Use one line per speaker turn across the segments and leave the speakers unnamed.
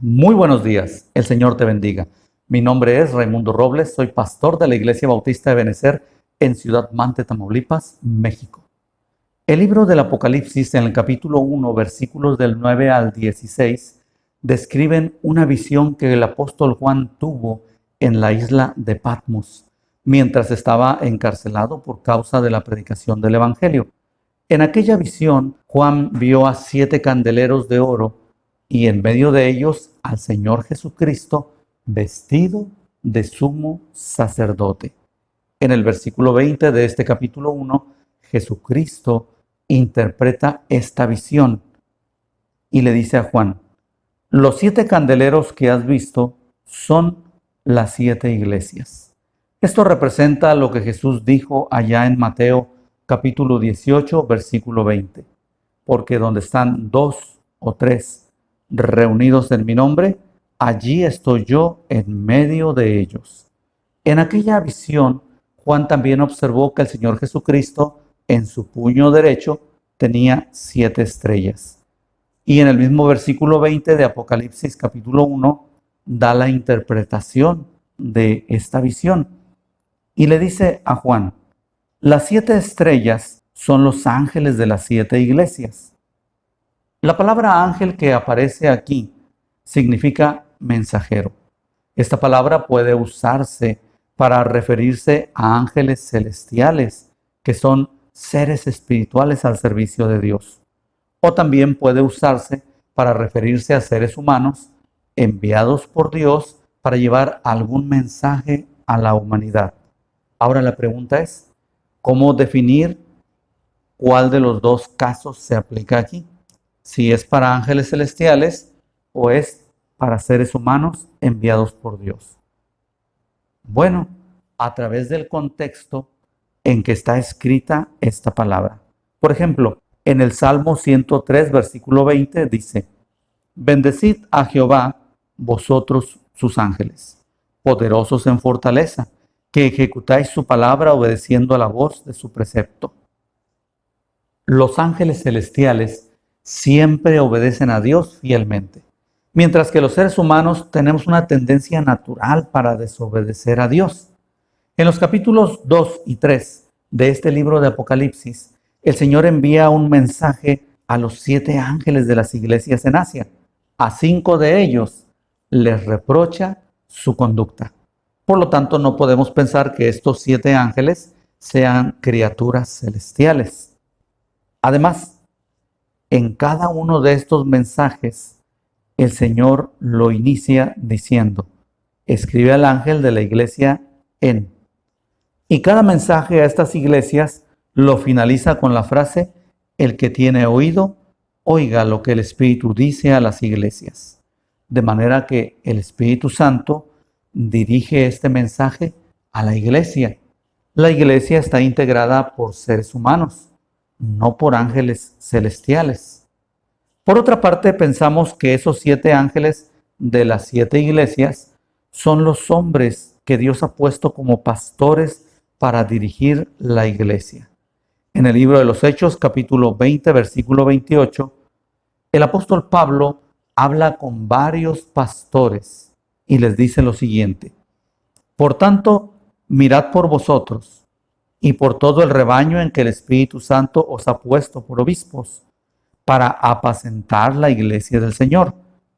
Muy buenos días, el Señor te bendiga. Mi nombre es Raimundo Robles, soy pastor de la Iglesia Bautista de Benecer en Ciudad Mante, Tamaulipas, México. El libro del Apocalipsis, en el capítulo 1, versículos del 9 al 16, describen una visión que el apóstol Juan tuvo en la isla de Patmos, mientras estaba encarcelado por causa de la predicación del Evangelio. En aquella visión, Juan vio a 7 candeleros de oro y en medio de ellos al Señor Jesucristo vestido de sumo sacerdote. En el versículo 20 de este capítulo 1, Jesucristo interpreta esta visión y le dice a Juan: los 7 candeleros que has visto son las 7 iglesias. Esto representa lo que Jesús dijo allá en Mateo capítulo 18, versículo 20. Porque donde están 2 o 3 reunidos en mi nombre, allí estoy yo en medio de ellos. En aquella visión, Juan también observó que el Señor Jesucristo en su puño derecho tenía 7 estrellas. Y en el mismo versículo 20 de Apocalipsis capítulo 1 da la interpretación de esta visión. Y le dice a Juan: las 7 estrellas son los ángeles de las 7 iglesias. La palabra ángel que aparece aquí significa mensajero. Esta palabra puede usarse para referirse a ángeles celestiales, que son seres espirituales al servicio de Dios. O también puede usarse para referirse a seres humanos enviados por Dios para llevar algún mensaje a la humanidad. Ahora la pregunta es, ¿cómo definir cuál de los dos casos se aplica aquí? Si es para ángeles celestiales o es para seres humanos enviados por Dios. Bueno, a través del contexto en que está escrita esta palabra. Por ejemplo, en el Salmo 103, versículo 20 dice: bendecid a Jehová, vosotros sus ángeles, poderosos en fortaleza, que ejecutáis su palabra obedeciendo a la voz de su precepto. Los ángeles celestiales siempre obedecen a Dios fielmente, mientras que los seres humanos tenemos una tendencia natural para desobedecer a Dios. En los capítulos 2 y 3 de este libro de Apocalipsis, el Señor envía un mensaje a los 7 ángeles de las iglesias en Asia. A 5 de ellos les reprocha su conducta. Por lo tanto, no podemos pensar que estos 7 ángeles sean criaturas celestiales. Además, en cada uno de estos mensajes, el Señor lo inicia diciendo: escribe al ángel de la iglesia en. Y cada mensaje a estas iglesias lo finaliza con la frase: el que tiene oído, oiga lo que el Espíritu dice a las iglesias. De manera que el Espíritu Santo dirige este mensaje a la iglesia. La iglesia está integrada por seres humanos, no por ángeles celestiales. Por otra parte, pensamos que esos 7 ángeles de las 7 iglesias son los hombres que Dios ha puesto como pastores para dirigir la iglesia. En el libro de los Hechos, capítulo 20, versículo 28, el apóstol Pablo habla con varios pastores y les dice lo siguiente: por tanto, mirad por vosotros y por todo el rebaño en que el Espíritu Santo os ha puesto por obispos, para apacentar la iglesia del Señor,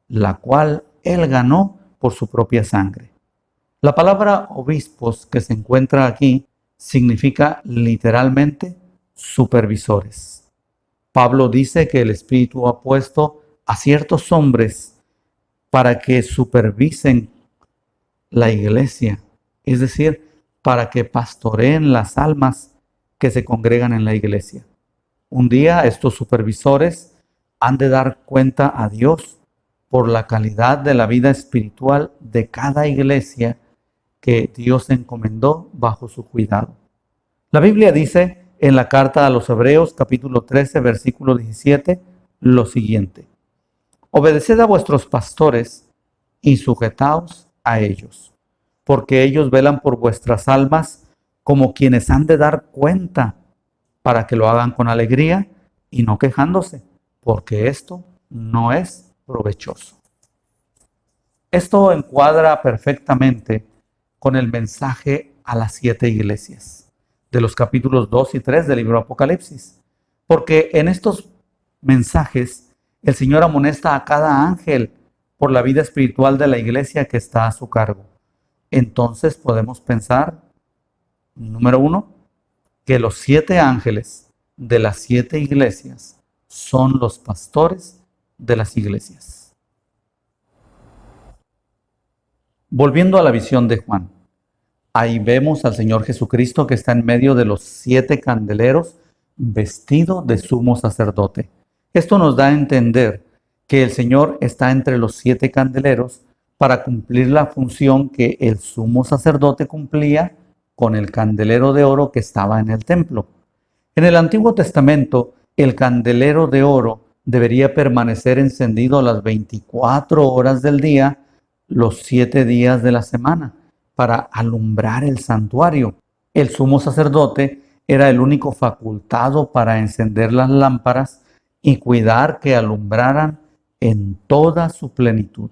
la cual Él ganó por su propia sangre. La palabra obispos que se encuentra aquí significa literalmente supervisores. Pablo dice que el Espíritu ha puesto a ciertos hombres para que supervisen la iglesia, es decir, para que pastoreen las almas que se congregan en la iglesia. Un día estos supervisores han de dar cuenta a Dios por la calidad de la vida espiritual de cada iglesia que Dios encomendó bajo su cuidado. La Biblia dice en la carta a los Hebreos capítulo 13 versículo 17 lo siguiente: obedeced a vuestros pastores y sujetaos a ellos, porque ellos velan por vuestras almas como quienes han de dar cuenta, para que lo hagan con alegría y no quejándose, porque esto no es provechoso. Esto encuadra perfectamente con el mensaje a las 7 iglesias de los capítulos 2 y 3 del libro Apocalipsis, porque en estos mensajes el Señor amonesta a cada ángel por la vida espiritual de la iglesia que está a su cargo. Entonces podemos pensar, número 1, que los 7 ángeles de las 7 iglesias son los pastores de las iglesias. Volviendo a la visión de Juan, ahí vemos al Señor Jesucristo que está en medio de los 7 candeleros vestido de sumo sacerdote. Esto nos da a entender que el Señor está entre los 7 candeleros para cumplir la función que el sumo sacerdote cumplía con el candelero de oro que estaba en el templo. En el Antiguo Testamento, el candelero de oro debería permanecer encendido las 24 horas del día, los 7 días de la semana, para alumbrar el santuario. El sumo sacerdote era el único facultado para encender las lámparas y cuidar que alumbraran en toda su plenitud.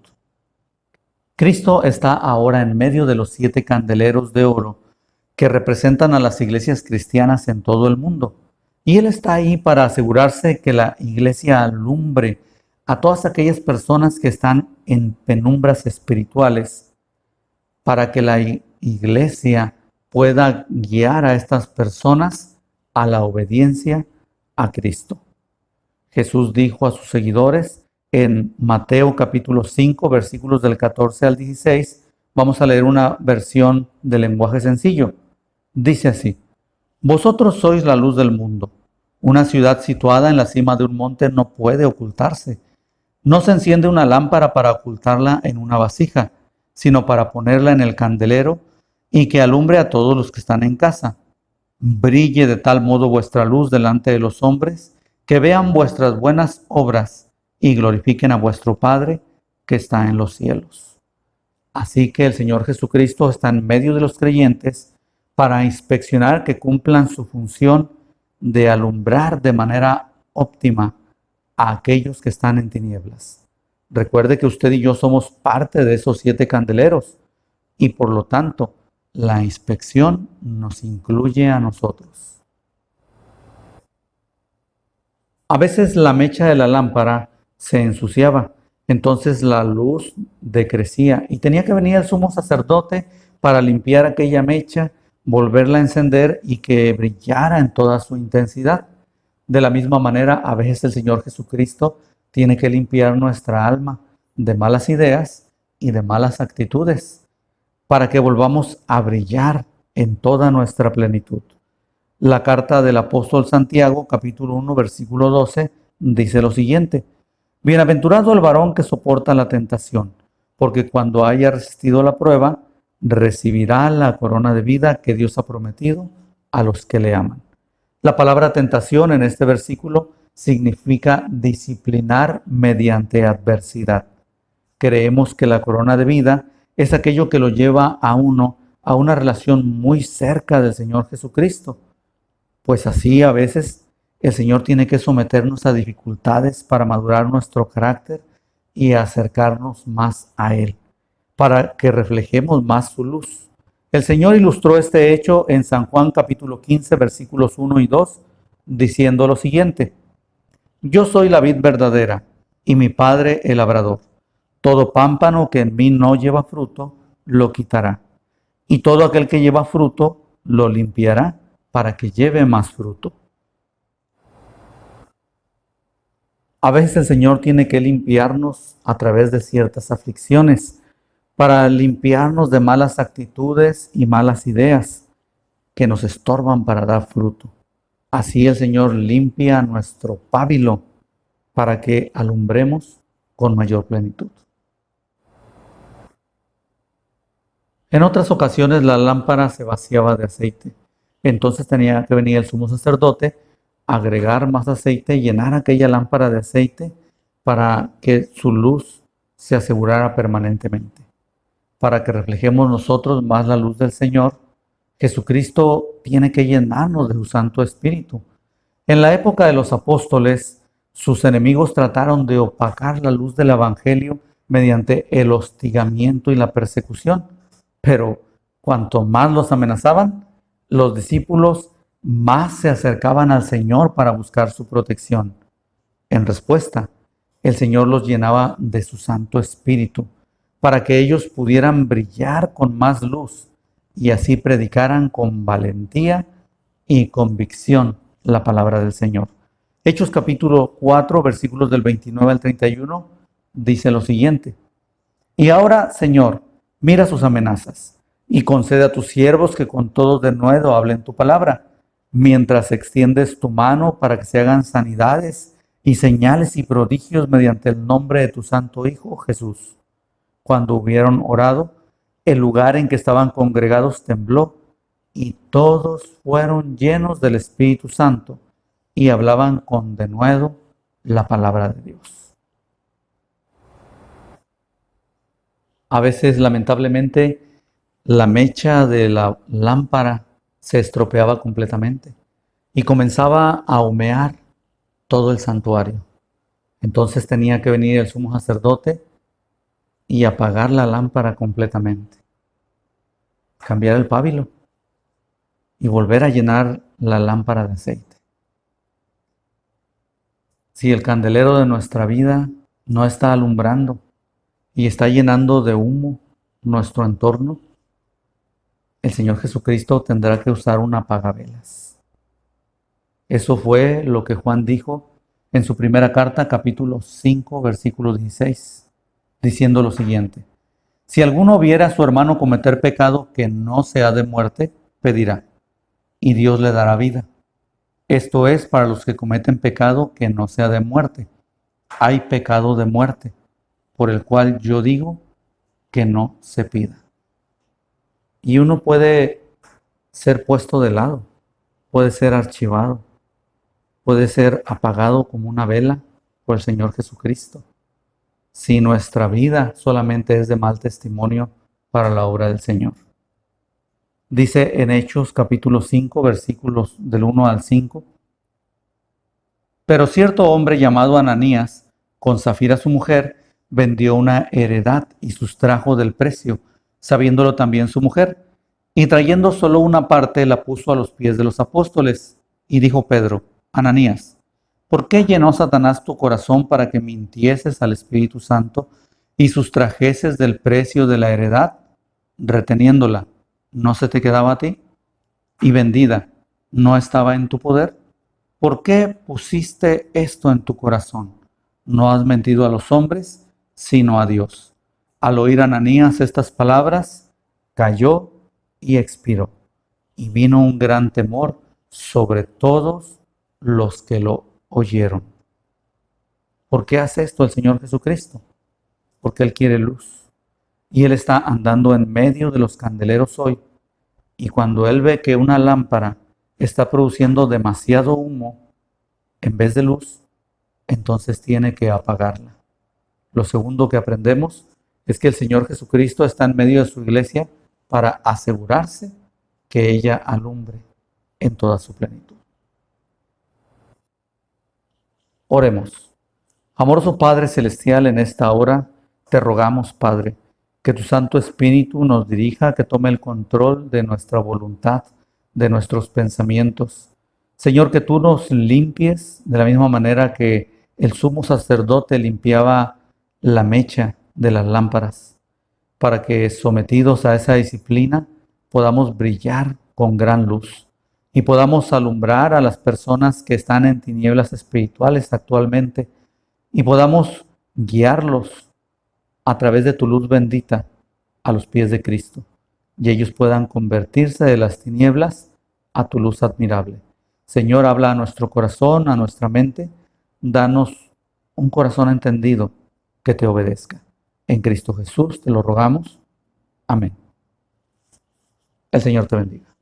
Cristo está ahora en medio de los 7 candeleros de oro que representan a las iglesias cristianas en todo el mundo. Y Él está ahí para asegurarse que la iglesia alumbre a todas aquellas personas que están en penumbras espirituales, para que la iglesia pueda guiar a estas personas a la obediencia a Cristo. Jesús dijo a sus seguidores en Mateo capítulo 5, versículos del 14 al 16, vamos a leer una versión de lenguaje sencillo. Dice así: vosotros sois la luz del mundo. Una ciudad situada en la cima de un monte no puede ocultarse. No se enciende una lámpara para ocultarla en una vasija, sino para ponerla en el candelero y que alumbre a todos los que están en casa. Brille de tal modo vuestra luz delante de los hombres, que vean vuestras buenas obras y glorifiquen a vuestro Padre que está en los cielos. Así que el Señor Jesucristo está en medio de los creyentes para inspeccionar que cumplan su función de alumbrar de manera óptima a aquellos que están en tinieblas. Recuerde que usted y yo somos parte de esos 7 candeleros y por lo tanto la inspección nos incluye a nosotros. A veces la mecha de la lámpara se ensuciaba, entonces la luz decrecía y tenía que venir el sumo sacerdote para limpiar aquella mecha, volverla a encender y que brillara en toda su intensidad. De la misma manera, a veces el Señor Jesucristo tiene que limpiar nuestra alma de malas ideas y de malas actitudes para que volvamos a brillar en toda nuestra plenitud. La carta del apóstol Santiago, capítulo 1, versículo 12, dice lo siguiente: bienaventurado el varón que soporta la tentación, porque cuando haya resistido la prueba, recibirá la corona de vida que Dios ha prometido a los que le aman. La palabra tentación en este versículo significa disciplinar mediante adversidad. Creemos que la corona de vida es aquello que lo lleva a uno a una relación muy cerca del Señor Jesucristo. Pues así a veces el Señor tiene que someternos a dificultades para madurar nuestro carácter y acercarnos más a Él, para que reflejemos más su luz. El Señor ilustró este hecho en San Juan capítulo 15, versículos 1 y 2, diciendo lo siguiente: yo soy la vid verdadera y mi Padre el labrador. Todo pámpano que en mí no lleva fruto, lo quitará. Y todo aquel que lleva fruto, lo limpiará para que lleve más fruto. A veces el Señor tiene que limpiarnos a través de ciertas aflicciones, para limpiarnos de malas actitudes y malas ideas que nos estorban para dar fruto. Así el Señor limpia nuestro pábilo para que alumbremos con mayor plenitud. En otras ocasiones la lámpara se vaciaba de aceite. Entonces tenía que venir el sumo sacerdote, agregar más aceite, llenar aquella lámpara de aceite para que su luz se asegurara permanentemente. Para que reflejemos nosotros más la luz del Señor, Jesucristo tiene que llenarnos de su Santo Espíritu. En la época de los apóstoles, sus enemigos trataron de opacar la luz del Evangelio mediante el hostigamiento y la persecución. Pero cuanto más los amenazaban, los discípulos más se acercaban al Señor para buscar su protección. En respuesta, el Señor los llenaba de su Santo Espíritu para que ellos pudieran brillar con más luz y así predicaran con valentía y convicción la palabra del Señor. Hechos capítulo 4, versículos del 29 al 31, dice lo siguiente: Y ahora, Señor, mira sus amenazas y concede a tus siervos que con todo denuedo hablen tu palabra, mientras extiendes tu mano para que se hagan sanidades y señales y prodigios mediante el nombre de tu Santo Hijo Jesús. Cuando hubieron orado, el lugar en que estaban congregados tembló y todos fueron llenos del Espíritu Santo y hablaban con denuedo la palabra de Dios. A veces, lamentablemente, la mecha de la lámpara se estropeaba completamente y comenzaba a humear todo el santuario. Entonces tenía que venir el sumo sacerdote y apagar la lámpara completamente, cambiar el pábilo y volver a llenar la lámpara de aceite. Si el candelero de nuestra vida no está alumbrando y está llenando de humo nuestro entorno, el Señor Jesucristo tendrá que usar un apagavelas. Eso fue lo que Juan dijo en su primera carta, capítulo 5, versículo 16, diciendo lo siguiente: Si alguno viera a su hermano cometer pecado que no sea de muerte, pedirá, y Dios le dará vida. Esto es para los que cometen pecado que no sea de muerte. Hay pecado de muerte, por el cual yo digo que no se pida. Y uno puede ser puesto de lado, puede ser archivado, puede ser apagado como una vela por el Señor Jesucristo, si nuestra vida solamente es de mal testimonio para la obra del Señor. Dice en Hechos capítulo 5, versículos del 1 al 5: Pero cierto hombre llamado Ananías, con Zafira su mujer, vendió una heredad y sustrajo del precio, sabiéndolo también su mujer, y trayendo solo una parte la puso a los pies de los apóstoles. Y dijo Pedro: Ananías, ¿por qué llenó Satanás tu corazón para que mintieses al Espíritu Santo y sustrajeses del precio de la heredad, reteniéndola? ¿No se te quedaba a ti? Y vendida, ¿no estaba en tu poder? ¿Por qué pusiste esto en tu corazón? No has mentido a los hombres, sino a Dios. Al oír Ananías estas palabras, cayó y expiró. Y vino un gran temor sobre todos los que lo oyeron. ¿Por qué hace esto el Señor Jesucristo? Porque Él quiere luz. Y Él está andando en medio de los candeleros hoy. Y cuando Él ve que una lámpara está produciendo demasiado humo en vez de luz, entonces tiene que apagarla. Lo segundo que aprendemos es que el Señor Jesucristo está en medio de su iglesia para asegurarse que ella alumbre en toda su plenitud. Oremos. Amoroso Padre Celestial, en esta hora te rogamos, Padre, que tu Santo Espíritu nos dirija, que tome el control de nuestra voluntad, de nuestros pensamientos. Señor, que tú nos limpies de la misma manera que el sumo sacerdote limpiaba la mecha de las lámparas, para que sometidos a esa disciplina podamos brillar con gran luz y podamos alumbrar a las personas que están en tinieblas espirituales actualmente y podamos guiarlos a través de tu luz bendita a los pies de Cristo, y ellos puedan convertirse de las tinieblas a tu luz admirable. Señor, habla a nuestro corazón, a nuestra mente, danos un corazón entendido que te obedezca. En Cristo Jesús te lo rogamos. Amén. El Señor te bendiga.